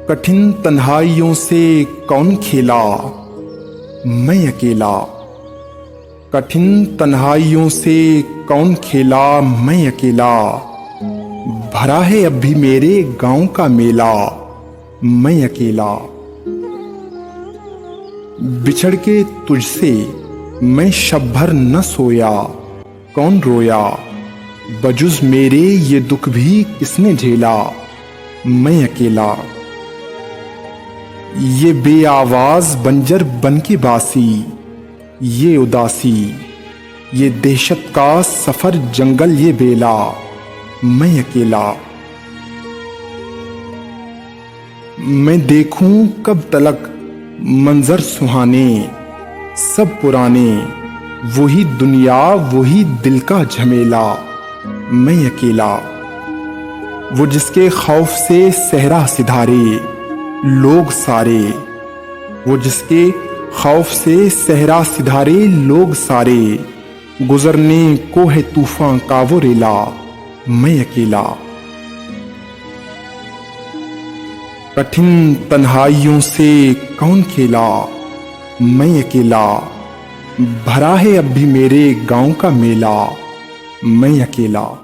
कठिन तन्हाइयों से कौन खेला, मैं अकेला। कठिन तन्हाइयों से कौन खेला, मैं अकेला। भरा है अब भी मेरे गांव का मेला, मैं अकेला। बिछड़ के तुझसे मैं शब भर न सोया, कौन रोया। बजुज मेरे ये दुख भी किसने झेला, मैं अकेला। ये बेआवाज बंजर बन के बासी, ये उदासी, ये दहशत का सफर जंगल ये बेला, मैं अकेला। मैं देखूं कब तलक मंजर सुहाने, सब पुराने, वही दुनिया वही दिल का झमेला, मैं अकेला। वो जिसके खौफ से सहरा सिधारे लोग सारे, वो जिसके खौफ से सहरा सिधारे लोग सारे, गुजरने को है तूफान का वो रेला, मैं अकेला। कठिन तन्हाइयों से कौन खेला, मैं अकेला। भरा है अब भी मेरे गांव का मेला, मैं अकेला।